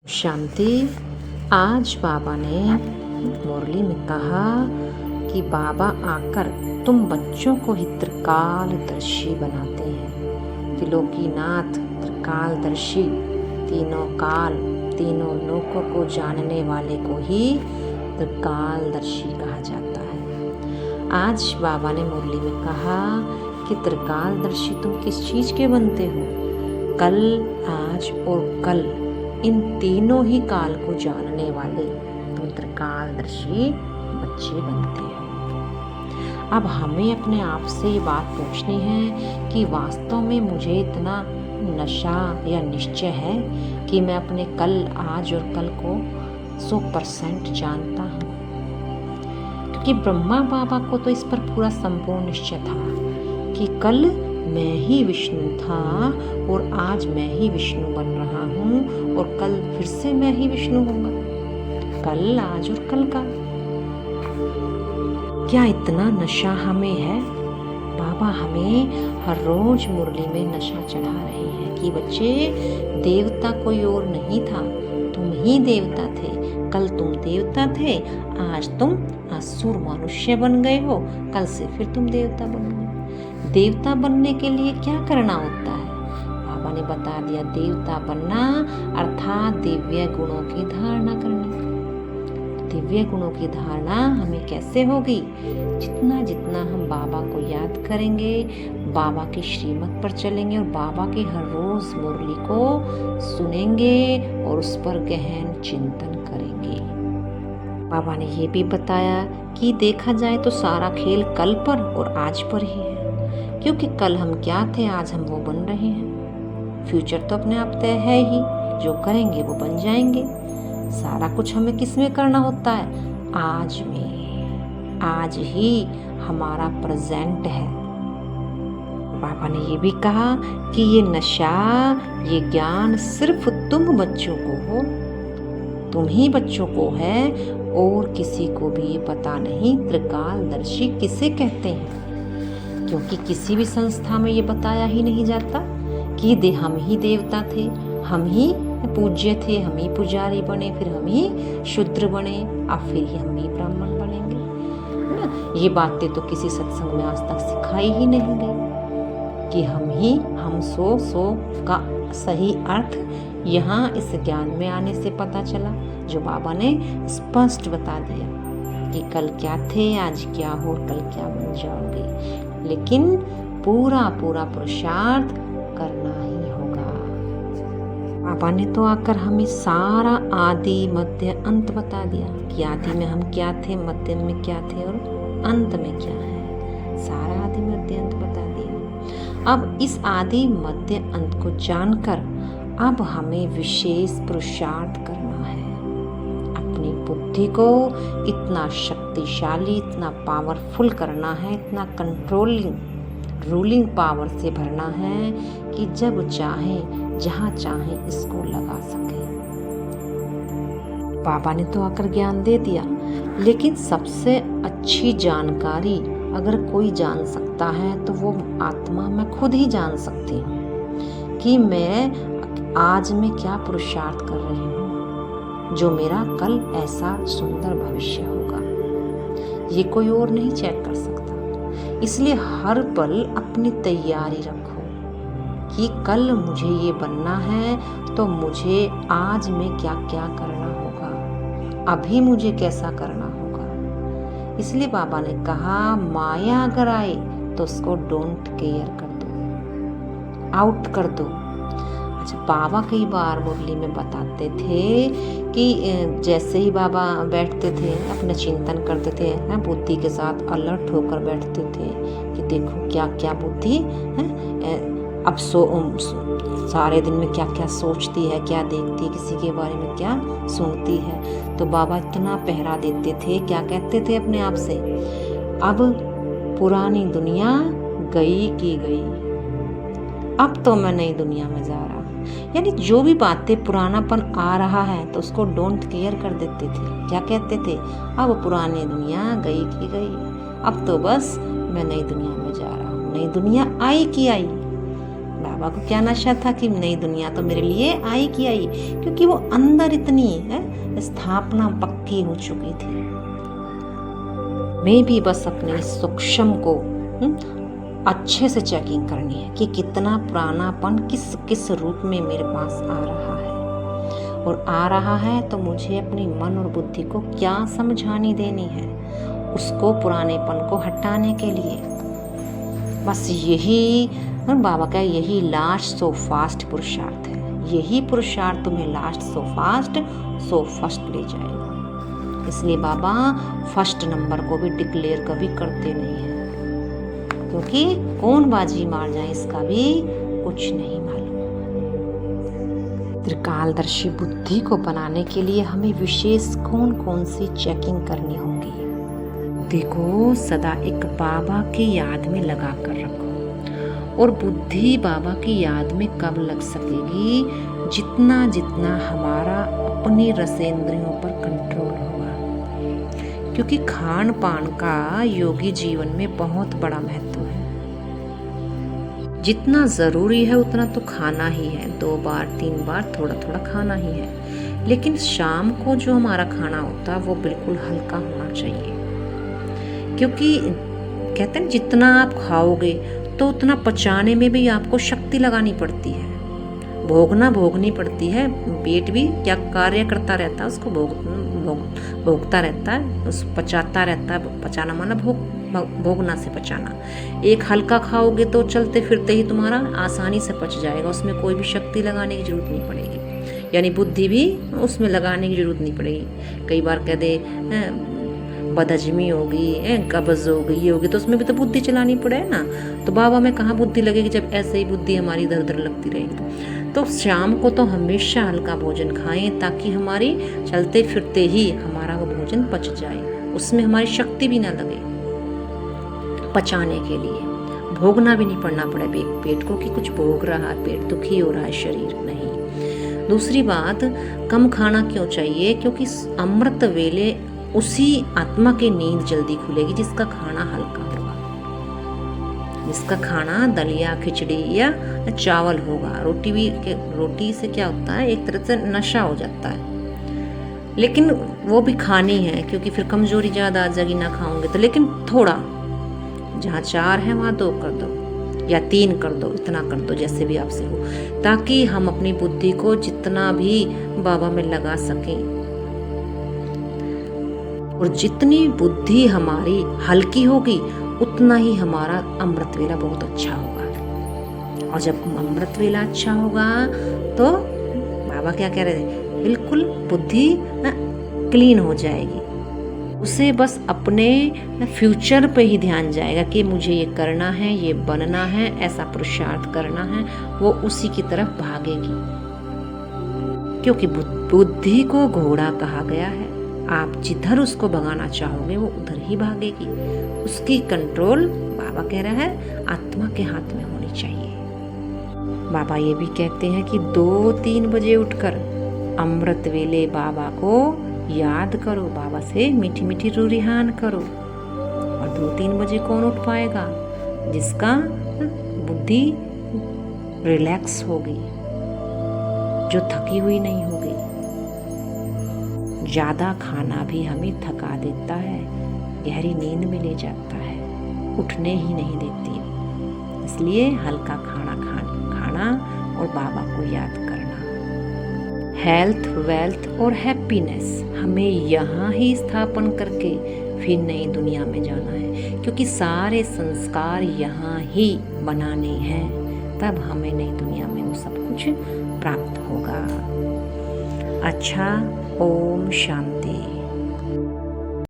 शांति। आज बाबा ने मुरली में कहा कि बाबा आकर तुम बच्चों को ही त्रिकालदर्शी बनाते हैं। त्रिलोकीनाथ त्रिकालदर्शी, तीनों काल तीनों लोकों को जानने वाले को ही त्रिकालदर्शी कहा जाता है। आज बाबा ने मुरली में कहा कि त्रिकालदर्शी तुम किस चीज़ के बनते हो? कल, आज और कल, इन तीनों ही काल को जानने वाले तुम त्रिकालदर्शी बच्चे बनते हैं। अब हमें अपने आप से ये बात पूछनी है कि वास्तव में मुझे इतना नशा या निश्चय है कि मैं अपने कल, आज और कल को 100% जानता हूँ। क्योंकि ब्रह्मा बाबा को तो इस पर पूरा संपूर्ण निश्चय था कि कल मैं ही विष्णु था और आज मैं ही विष्णु बन रहा हूँ और कल फिर से मैं ही विष्णु होगा। कल, आज और कल का क्या इतना नशा हमें है? बाबा हमें हर रोज मुरली में नशा चढ़ा रहे हैं कि बच्चे, देवता कोई और नहीं था, तुम ही देवता थे। कल तुम देवता थे, आज तुम असुर मनुष्य बन गए हो, कल से फिर तुम देवता बन गए। देवता बनने के लिए क्या करना होता है? बाबा ने बता दिया, देवता बनना अर्थात दिव्य गुणों की धारणा करना। दिव्य गुणों की धारणा हमें कैसे होगी? जितना जितना हम बाबा को याद करेंगे, बाबा की श्रीमत पर चलेंगे और बाबा की हर रोज मुरली को सुनेंगे और उस पर गहन चिंतन करेंगे। बाबा ने ये भी बताया कि देखा जाए तो सारा खेल कल पर और आज पर ही है। क्योंकि कल हम क्या थे, आज हम वो बन रहे हैं। फ्यूचर तो अपने आप तय है ही, जो करेंगे वो बन जाएंगे। सारा कुछ हमें किस में करना होता है? आज में। आज ही हमारा प्रेजेंट है। बाबा ने ये भी कहा कि ये नशा, ये ज्ञान सिर्फ तुम बच्चों को हो, तुम ही बच्चों को है और किसी को भी ये पता नहीं त्रिकालदर्शी किसे कहते हैं। क्योंकि किसी भी संस्था में ये बताया ही नहीं जाता कि हम ही देवता थे, हम ही पूज्य थे, हम ही पुजारी बने, फिर हम ही शूद्र बने, अब फिर ही हम ही ब्राह्मण बनेंगे ना। ये बातें तो किसी सत्संग में आज तक सिखाई ही नहीं गई कि हम सो का सही अर्थ यहाँ इस ज्ञान में आने से पता चला, जो बाबा ने स्पष्ट बता दिया कि कल क्या थे, आज क्या हो, कल क्या बन जाओगे। लेकिन पूरा पुरुषार्थ करना ही होगा। बाबा ने तो आकर हमें सारा आदि मध्य अंत बता दिया कि आदि में हम क्या थे, मध्य में क्या थे और अंत में क्या है। सारा आदि मध्य अंत बता दिया। अब इस आदि मध्य अंत को जानकर अब हमें विशेष पुरुषार्थ करना है। अपनी बुद्धि को इतना शक्तिशाली, इतना पावरफुल करना है, इतना कंट्रोलिंग रूलिंग पावर से भरना है कि जब चाहे, जहाँ चाहे इसको लगा सके। बाबा ने तो आकर ज्ञान दे दिया, लेकिन सबसे अच्छी जानकारी अगर कोई जान सकता है तो वो आत्मा मैं खुद ही जान सकती हूँ कि मैं आज में क्या पुरुषार्थ कर रही हूँ, जो मेरा कल ऐसा सुंदर भविष्य होगा। ये कोई और नहीं चेक कर सकता। इसलिए हर पल अपनी तैयारी रखो कि कल मुझे ये बनना है तो मुझे आज में क्या क्या करना होगा, अभी मुझे कैसा करना होगा। इसलिए बाबा ने कहा, माया अगर आए तो उसको डोंट केयर कर दो, आउट कर दो। अच्छा, बाबा कई बार मुरली में बताते थे कि जैसे ही बाबा बैठते थे, अपने चिंतन करते थे, बुद्धि के साथ अलर्ट होकर बैठते थे कि देखो क्या क्या बुद्धि अब सारे दिन में क्या क्या सोचती है, क्या देखती है, किसी के बारे में क्या सुनती है। तो बाबा इतना पहरा देते थे, क्या कहते थे अपने आप से, अब पुरानी दुनिया गई की गई, अब तो मैं नई दुनिया में जा रहा हूँ। यानी जो भी बातें पुरानापन आ रहा है तो उसको डोंट केयर कर देते थे। क्या कहते थे, अब पुरानी दुनिया गई की गई, अब तो बस मैं नई दुनिया में जा रहा हूँ। नई दुनिया आई की आई। बाबा को क्या नशा था कि नई दुनिया तो मेरे लिए आई की आई, क्योंकि वो अंदर इतनी स्थापना पक्की हो चुकी थी। मैं भी बस अपने सूक्ष्म को अच्छे से चेकिंग करनी है कि कितना पुरानापन किस किस रूप में मेरे पास आ रहा है, और आ रहा है तो मुझे अपनी मन और बुद्धि को क्या समझानी देनी है उसको पुरानेपन को हटाने के लिए। बस यही बाबा का यही लास्ट सो फास्ट पुरुषार्थ है। यही पुरुषार्थ तुम्हें last so fast so first ले जाएगा। इसलिए बाबा फर्स्ट नंबर को भी डिक्लेयर कभी करते नहीं है, क्योंकि कौन बाजी मार जाए इसका भी कुछ नहीं मालूम। त्रिकालदर्शी बुद्धि को बनाने के लिए हमें विशेष कौन कौन सी चेकिंग करनी होगी। बुद्धि को सदा एक बाबा की याद में लगा कर रखो, और बुद्धि बाबा की याद में कब लग सकेगी, जितना जितना हमारा अपनी रसेंद्रियों पर कंट्रोल होगा, क्योंकि खान पान का योगी जीवन में बहुत बड़ा महत्व है। जितना ज़रूरी है उतना तो खाना ही है, 2 बार 3 बार थोड़ा थोड़ा खाना ही है, लेकिन शाम को जो हमारा खाना होता है वो बिल्कुल हल्का होना चाहिए, क्योंकि कहते हैं जितना आप खाओगे तो उतना पचाने में भी आपको शक्ति लगानी पड़ती है, भोगनी पड़ती है। पेट भी क्या कार्य करता रहता है, उसको भोगता रहता है, उस पचाता रहता है। पचाना माना भोगना से पचाना। एक हल्का खाओगे तो चलते फिरते ही तुम्हारा आसानी से पच जाएगा, उसमें कोई भी शक्ति लगाने की जरूरत नहीं पड़ेगी, यानी बुद्धि भी उसमें लगाने की जरूरत नहीं पड़ेगी। कई बार कह दे बदहजमी होगी, कब्ज हो गई, ये होगी, तो उसमें भी तो बुद्धि चलानी पड़े ना। तो बाबा में कहाँ बुद्धि लगेगी जब ऐसे ही बुद्धि हमारी इधर उधर लगती रहेगी। तो शाम को तो हमेशा हल्का भोजन खाएं, ताकि हमारी चलते फिरते ही हमारा वो भोजन पच जाए, उसमें हमारी शक्ति भी ना लगे पचाने के लिए। भोगना भी नहीं पड़ना पड़े पेट को कि कुछ भोग रहा है, पेट दुखी हो रहा है, शरीर नहीं। दूसरी बात, कम खाना क्यों चाहिए, क्योंकि अमृत वेले उसी आत्मा की नींद जल्दी खुलेगी जिसका खाना हल्का होगा, जिसका खाना दलिया खिचड़ी या चावल होगा। रोटी से क्या होता है, एक तरह से नशा हो जाता है, लेकिन वो भी खानी है, क्योंकि फिर कमजोरी ज़्यादा आ जाएगी ना खाओगे तो। लेकिन थोड़ा, जहाँ 4 है वहाँ 2 कर दो या 3 कर दो, इतना कर दो जैसे भी आपसे हो, ताकि हम अपनी बुद्धि को जितना भी बाबा में लगा सकें। और जितनी बुद्धि हमारी हल्की होगी उतना ही हमारा अमृत वेला बहुत अच्छा होगा। और जब अमृत वेला अच्छा होगा तो बाबा क्या कह रहे थे, बिल्कुल बुद्धि क्लीन हो जाएगी। उसे बस अपने फ्यूचर पे ही ध्यान जाएगा कि मुझे ये करना है, ये बनना है, ऐसा पुरुषार्थ करना है, वो उसी की तरफ भागेगी। क्योंकि बुद्धि को घोड़ा कहा गया है, आप जिधर उसको भगाना चाहोगे वो उधर ही भागेगी। उसकी कंट्रोल बाबा कह रहा है आत्मा के हाथ में होनी चाहिए। बाबा ये भी कहते हैं कि 2-3 बजे उठकर अमृत वेले बाबा को याद करो, बाबा से मीठी मीठी रूरिहान करो। और 2-3 बजे कौन उठ पाएगा, जिसका बुद्धि रिलैक्स होगी, जो थकी हुई नहीं होगी। ज़्यादा खाना भी हमें थका देता है, गहरी नींद में ले जाता है, उठने ही नहीं देती। इसलिए हल्का खाना खाना और बाबा को याद करना। हेल्थ, वेल्थ और हैप्पीनेस हमें यहाँ ही स्थापन करके फिर नई दुनिया में जाना है, क्योंकि सारे संस्कार यहाँ ही बनाने हैं, तब हमें नई दुनिया में वो सब कुछ प्राप्त होगा। अच्छा, ओम शांति।